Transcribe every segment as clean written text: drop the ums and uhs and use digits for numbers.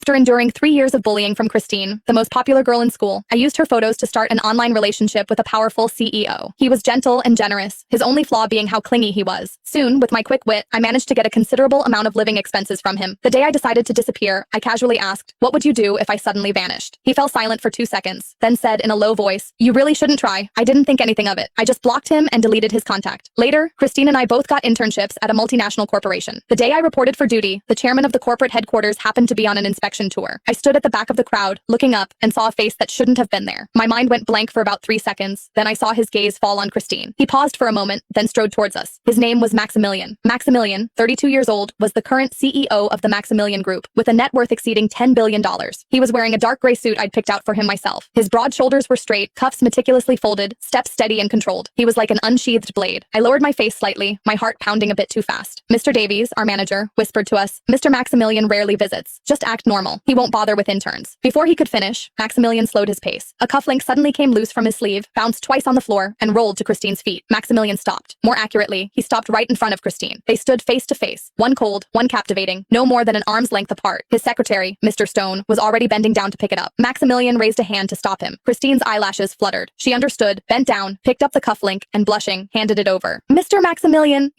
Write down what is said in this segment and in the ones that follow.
After enduring 3 years of bullying from Christine, the most popular girl in school, I used her photos to start an online relationship with a powerful CEO. He was gentle and generous, his only flaw being how clingy he was. Soon, with my quick wit, I managed to get a considerable amount of living expenses from him. The day I decided to disappear, I casually asked, "What would you do if I suddenly vanished?" He fell silent for 2 seconds, then said in a low voice, "You really shouldn't try. I didn't think anything of it. I just blocked him and deleted his contact." Later, Christine and I both got internships at a multinational corporation. The day I reported for duty, the chairman of the corporate headquarters happened to be on an inspection tour. I stood at the back of the crowd, looking up, and saw a face that shouldn't have been there. My mind went blank for about 3 seconds, then I saw his gaze fall on Christine. He paused for a moment, then strode towards us. His name was Maximilian. Maximilian, 32 years old, was the current CEO of the Maximilian Group, with a net worth exceeding $10 billion. He was wearing a dark gray suit I'd picked out for him myself. His broad shoulders were straight, cuffs meticulously folded, steps steady and controlled. He was like an unsheathed blade. I lowered my face slightly, my heart pounding a bit too fast. Mr. Davies, our manager, whispered to us, "Mr. Maximilian rarely visits. Just act normal. He won't bother with interns." Before he could finish, Maximilian slowed his pace. A cufflink suddenly came loose from his sleeve, bounced twice on the floor, and rolled to Christine's feet. Maximilian stopped. More accurately, he stopped right in front of Christine. They stood face to face, one cold, one captivating, no more than an arm's length apart. His secretary, Mr. Stone, was already bending down to pick it up. Maximilian raised a hand to stop him. Christine's eyelashes fluttered. She understood, bent down, picked up the cufflink, and blushing, handed it over. "Mr. Maximilian,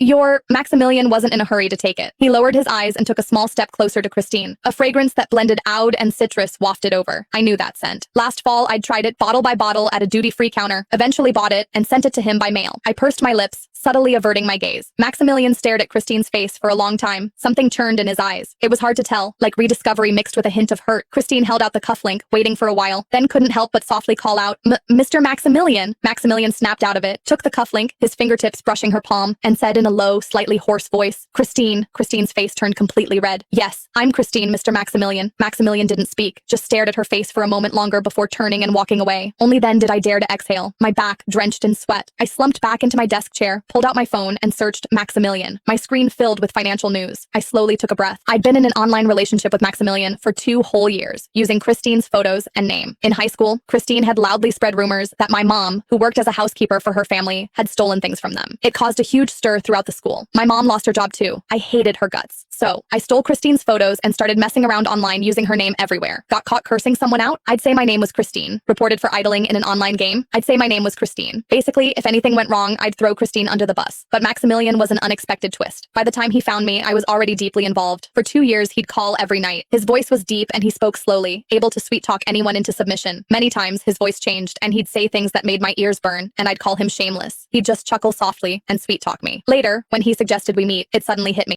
Maximilian wasn't in a hurry to take it. He lowered his eyes and took a small step closer to Christine. A fragrance that blended oud and citrus wafted over. I knew that scent. Last fall, I'd tried it bottle by bottle at a duty-free counter, eventually bought it, and sent it to him by mail. I pursed my lips, subtly averting my gaze. Maximilian stared at Christine's face for a long time. Something churned in his eyes. It was hard to tell, like rediscovery mixed with a hint of hurt. Christine held out the cufflink, waiting for a while, then couldn't help but softly call out, "Mr. Maximilian." Maximilian snapped out of it, took the cufflink, his fingertips brushing her palm, and said in a low, slightly hoarse voice, "Christine." Christine's face turned completely red. "Yes, I'm Christine, Mr. Maximilian." Maximilian didn't speak, just stared at her face for a moment longer before turning and walking away. Only then did I dare to exhale, my back drenched in sweat. I slumped back into my desk chair, pulled out my phone, and searched Maximilian. My screen filled with financial news. I slowly took a breath. I'd been in an online relationship with Maximilian for 2 whole years, using Christine's photos and name. In high school, Christine had loudly spread rumors that my mom, who worked as a housekeeper for her family, had stolen things from them. It caused a huge stir throughout the school. My mom lost her job too. I hated her guts. So, I stole Christine's photos and started messing around online using her name everywhere. Got caught cursing someone out? I'd say my name was Christine. Reported for idling in an online game? I'd say my name was Christine. Basically, if anything went wrong, I'd throw Christine under the bus. But Maximilian was an unexpected twist. By the time he found me, I was already deeply involved. For 2 years, he'd call every night. His voice was deep and he spoke slowly, able to sweet-talk anyone into submission. Many times, his voice changed and he'd say things that made my ears burn, and I'd call him shameless. He'd just chuckle softly and sweet-talk me. Later, when he suggested we meet, it suddenly hit me.